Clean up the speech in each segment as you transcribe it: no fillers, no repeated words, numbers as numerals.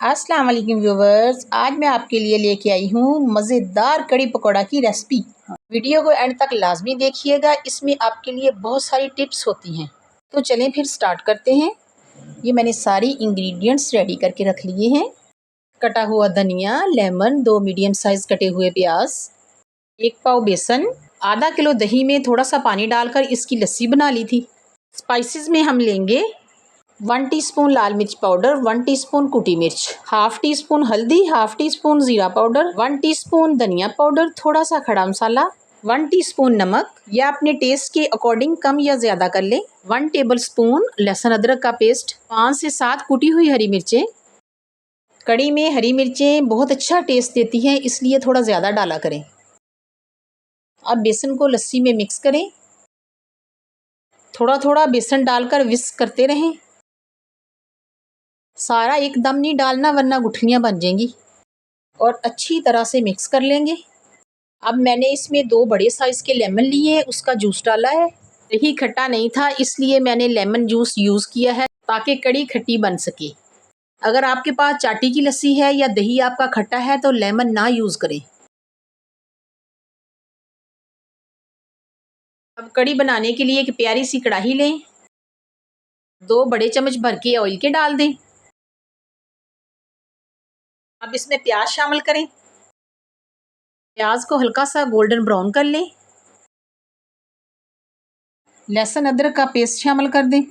अस्सलाम वालेकुम व्यूवर्स, आज मैं आपके लिए लेके आई हूँ मज़ेदार कड़ी पकौड़ा की रेसिपी। वीडियो को एंड तक लाजमी देखिएगा, इसमें आपके लिए बहुत सारी टिप्स होती हैं। तो चलें फिर स्टार्ट करते हैं। ये मैंने सारी इंग्रेडिएंट्स रेडी करके रख लिए हैं। कटा हुआ धनिया, लेमन, 2 मीडियम साइज़ कटे हुए प्याज, 1 पाव बेसन, आधा किलो दही में थोड़ा सा पानी डालकर इसकी लस्सी बना ली थी। स्पाइसेस में हम लेंगे 1 टीस्पून लाल मिर्च पाउडर, 1 टीस्पून कुटी मिर्च, हाफ टी स्पून हल्दी, हाफ टी स्पून ज़ीरा पाउडर, 1 टीस्पून धनिया पाउडर, थोड़ा सा खड़ा मसाला, 1 टीस्पून नमक या अपने टेस्ट के अकॉर्डिंग कम या ज़्यादा कर लें, 1 टेबल स्पून लहसुन अदरक का पेस्ट, 5 से 7 कुटी हुई हरी मिर्चें। कड़ी में हरी मिर्चें बहुत अच्छा टेस्ट देती हैं, इसलिए थोड़ा ज़्यादा डाला करें। अब बेसन को लस्सी में मिक्स करें। थोड़ा थोड़ा बेसन डालकर विस्क करते रहें। सारा एकदम नहीं डालना वरना गुठलियाँ बन जाएंगी। और अच्छी तरह से मिक्स कर लेंगे। अब मैंने इसमें 2 बड़े साइज़ के लेमन लिए, उसका जूस डाला है। दही खट्टा नहीं था इसलिए मैंने लेमन जूस यूज़ किया है ताकि कड़ी खट्टी बन सके। अगर आपके पास चाटी की लस्सी है या दही आपका खट्टा है तो लेमन ना यूज़ करें। अब कड़ी बनाने के लिए एक प्यारी सी कढ़ाई लें। 2 बड़े चम्मच भर के ऑयल के डाल दें। अब इसमें प्याज शामिल करें। प्याज को हल्का सा गोल्डन ब्राउन कर लें। लहसुन अदरक का पेस्ट शामिल कर दें।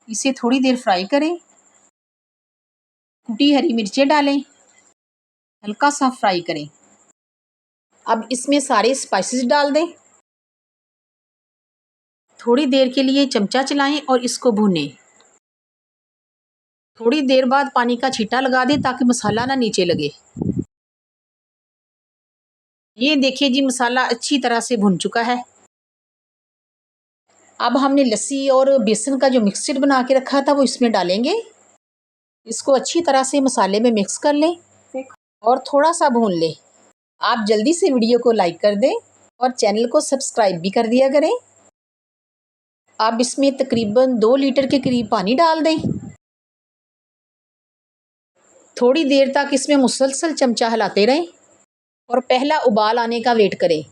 इसे थोड़ी देर फ्राई करें। कुटी हरी मिर्चें डालें, हल्का सा फ्राई करें। अब इसमें सारे स्पाइसेस डाल दें। थोड़ी देर के लिए चमचा चलाएं और इसको भूनें। थोड़ी देर बाद पानी का छींटा लगा दें ताकि मसाला ना नीचे लगे। ये देखिए जी, मसाला अच्छी तरह से भुन चुका है। अब हमने लस्सी और बेसन का जो मिक्सचर बना के रखा था वो इसमें डालेंगे। इसको अच्छी तरह से मसाले में मिक्स कर लें और थोड़ा सा भून लें। आप जल्दी से वीडियो को लाइक कर दें और चैनल को सब्सक्राइब भी कर दिया करें। अब इसमें तकरीबन 2 लीटर के करीब पानी डाल दें। थोड़ी देर तक इसमें मुसलसल चमचा हिलाते रहें और पहला उबाल आने का वेट करें।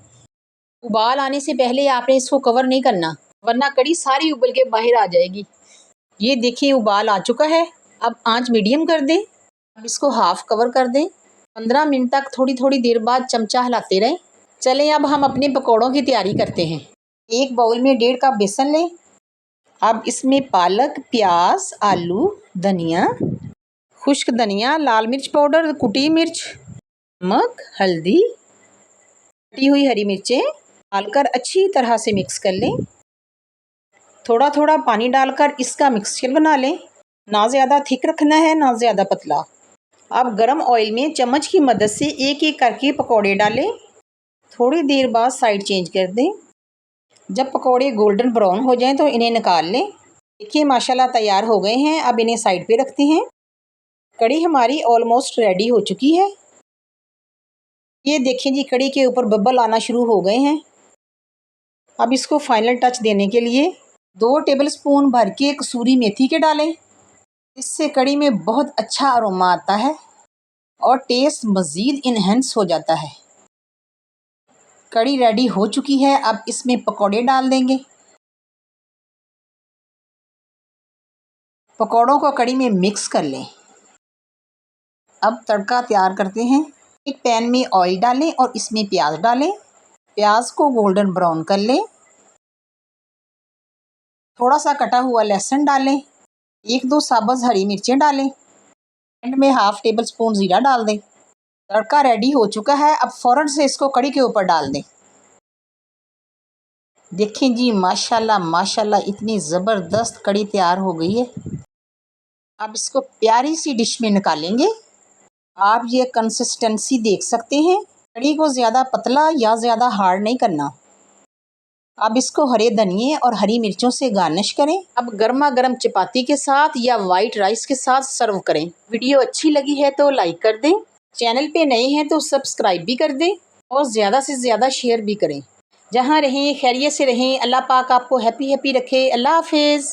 उबाल आने से पहले आपने इसको कवर नहीं करना वरना कड़ी सारी उबल के बाहर आ जाएगी। ये देखिए उबाल आ चुका है। अब आंच मीडियम कर दें। अब इसको हाफ कवर कर दें। 15 मिनट तक थोड़ी थोड़ी देर बाद चमचा हिलाते रहें। चलें अब हम अपने पकौड़ों की तैयारी करते हैं। एक बाउल में 1.5 कप बेसन लें। अब इसमें पालक, प्याज, आलू, धनिया, खुश्क धनिया, लाल मिर्च पाउडर, कुटी मिर्च, नमक, हल्दी, कटी हुई हरी मिर्चें डालकर अच्छी तरह से मिक्स कर लें। थोड़ा थोड़ा पानी डालकर इसका मिक्सचर बना लें। ना ज़्यादा थिक रखना है ना ज़्यादा पतला। अब गरम ऑयल में चम्मच की मदद से एक एक करके पकौड़े डालें। थोड़ी देर बाद साइड चेंज कर दें। जब पकौड़े गोल्डन ब्राउन हो जाएं तो इन्हें निकाल लें। देखिए माशाल्लाह तैयार हो गए हैं। अब इन्हें साइड पे रखते हैं। कड़ी हमारी ऑलमोस्ट रेडी हो चुकी है। ये देखिए जी, कड़ी के ऊपर बब्बल आना शुरू हो गए हैं। अब इसको फाइनल टच देने के लिए 2 टेबलस्पून भर के कसूरी मेथी के डालें। इससे कड़ी में बहुत अच्छा अरोमा आता है और टेस्ट मज़ीद इन्हेंस हो जाता है। कड़ी रेडी हो चुकी है। अब इसमें पकौड़े डाल देंगे। पकौड़ों को कड़ी में मिक्स कर लें। अब तड़का तैयार करते हैं। एक पैन में ऑयल डालें और इसमें प्याज डालें। प्याज को गोल्डन ब्राउन कर लें। थोड़ा सा कटा हुआ लहसुन डालें। 1-2 साबुत हरी मिर्चें डालें। एंड में हाफ टेबल स्पून ज़ीरा डाल दें। तड़का रेडी हो चुका है। अब फ़ौरन से इसको कड़ी के ऊपर डाल दें। देखें जी, माशाल्लाह माशाल्लाह इतनी ज़बरदस्त कड़ी तैयार हो गई है। अब इसको प्यारी सी डिश में निकालेंगे। आप ये कंसिस्टेंसी देख सकते हैं। कड़ी को ज़्यादा पतला या ज़्यादा हार्ड नहीं करना। अब इसको हरे धनिए और हरी मिर्चों से गार्निश करें। अब गर्मा गर्म चपाती के साथ या वाइट राइस के साथ सर्व करें। वीडियो अच्छी लगी है तो लाइक कर दें। चैनल पे नए हैं तो सब्सक्राइब भी कर दें और ज़्यादा से ज़्यादा शेयर भी करें। जहाँ रहें खैरियत से रहें। अल्लाह पाक आपको हैप्पी रखे। अल्लाह हाफिज़।